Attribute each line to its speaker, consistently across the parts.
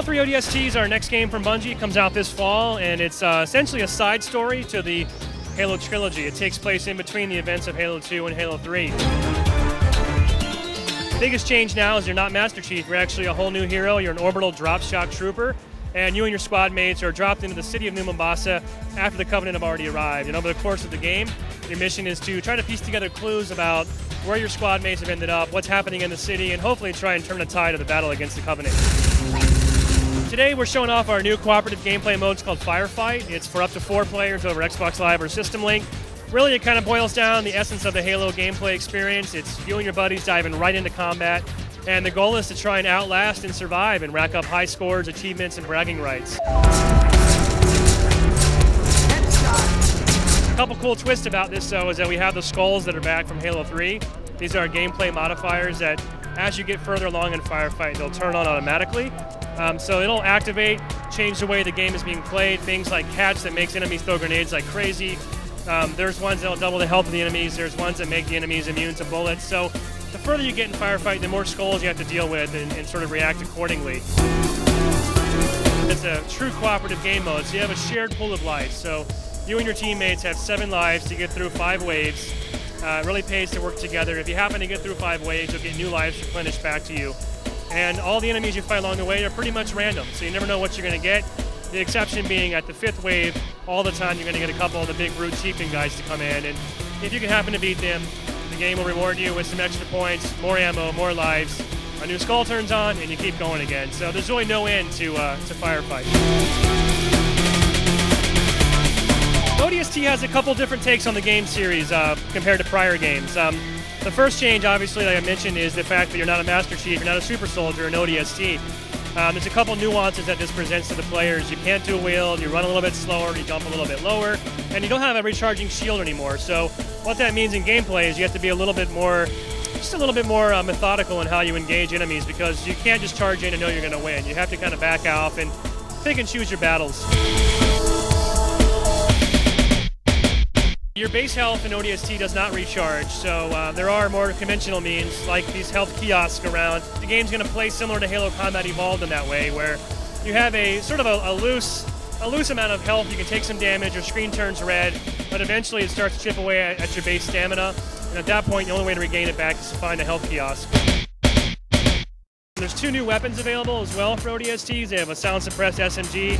Speaker 1: Halo 3 ODST is our next game from Bungie. It comes out this fall, and it's essentially a side story to the Halo trilogy. It takes place in between the events of Halo 2 and Halo 3. The biggest change now is you're not Master Chief, you're actually a whole new hero. You're an orbital drop shock trooper, and you and your squad mates are dropped into the city of New Mombasa after the Covenant have already arrived. And over the course of the game, your mission is to try to piece together clues about where your squad mates have ended up, what's happening in the city, and hopefully try and turn the tide of the battle against the Covenant. Today we're showing off our new cooperative gameplay mode. It's called Firefight. It's for up to 4 players over Xbox Live or System Link. Really, it kind of boils down the essence of the Halo gameplay experience. It's you and your buddies diving right into combat, and the goal is to try and outlast and survive and rack up high scores, achievements, and bragging rights. A couple cool twists about this, though, is that we have the skulls that are back from Halo 3. These are gameplay modifiers that, as you get further along in Firefight, they'll turn on automatically. So it'll activate, change the way the game is being played. Things like catch that makes enemies throw grenades like crazy. There's ones that'll double the health of the enemies. There's ones that make the enemies immune to bullets. So the further you get in Firefight, the more skulls you have to deal with and sort of react accordingly. It's a true cooperative game mode, so you have a shared pool of lives. So you and your teammates have 7 lives to get through 5 waves. It really pays to work together. If you happen to get through 5 waves, you'll get new lives replenished back to you. And all the enemies you fight along the way are pretty much random, so you never know what you're going to get. The exception being at the 5th wave, all the time you're going to get a couple of the big brute chieftain guys to come in, and if you can happen to beat them, the game will reward you with some extra points, more ammo, more lives. A new skull turns on, and you keep going again. So there's really no end to Firefight. ODST has a couple different takes on the game series compared to prior games. The first change, obviously, like I mentioned, is the fact that you're not a Master Chief, you're not a Super Soldier in ODST. There's a couple nuances that this presents to the players. You can't dual wield, you run a little bit slower, you jump a little bit lower, and you don't have a recharging shield anymore. So what that means in gameplay is you have to be a little bit more methodical in how you engage enemies, because you can't just charge in and know you're going to win. You have to kind of back off and pick and choose your battles. Your base health in ODST does not recharge, so there are more conventional means, like these health kiosks around. The game's going to play similar to Halo Combat Evolved in that way, where you have a sort of a loose amount of health. You can take some damage, your screen turns red, but eventually it starts to chip away at your base stamina, and at that point the only way to regain it back is to find a health kiosk. There's 2 new weapons available as well for ODSTs. They have a sound-suppressed SMG,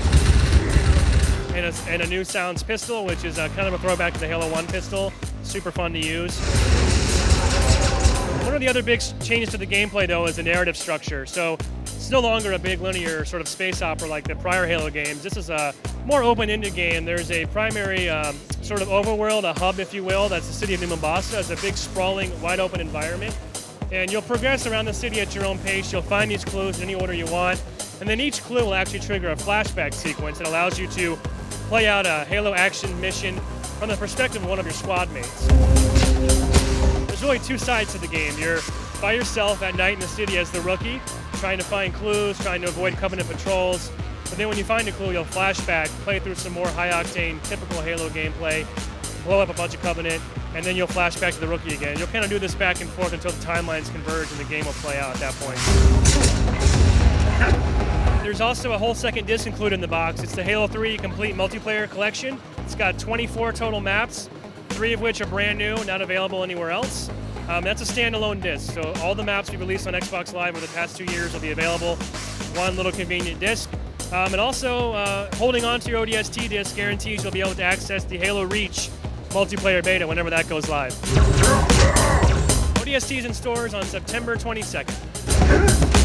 Speaker 1: and a new sounds pistol, which is kind of a throwback to the Halo 1 pistol. Super fun to use. One of the other big changes to the gameplay, though, is the narrative structure. So it's no longer a big linear sort of space opera like the prior Halo games. This is a more open-ended game. There's a primary sort of overworld, a hub, if you will. That's the city of New Mombasa. It's a big, sprawling, wide-open environment. And you'll progress around the city at your own pace. You'll find these clues in any order you want. And then each clue will actually trigger a flashback sequence that allows you to play out a Halo action mission from the perspective of one of your squad mates. There's really 2 sides to the game. You're by yourself at night in the city as the rookie, trying to find clues, trying to avoid Covenant patrols. But then when you find a clue, you'll flashback, play through some more high-octane, typical Halo gameplay, blow up a bunch of Covenant, and then you'll flash back to the rookie again. You'll kind of do this back and forth until the timelines converge and the game will play out at that point. There's also a whole second disc included in the box. It's the Halo 3 Complete Multiplayer Collection. It's got 24 total maps, 3 of which are brand new, not available anywhere else. That's a standalone disc, so all the maps we released on Xbox Live over the past 2 years will be available, one little convenient disc. And also, holding on to your ODST disc guarantees you'll be able to access the Halo Reach multiplayer beta whenever that goes live. ODST is in stores on September 22nd.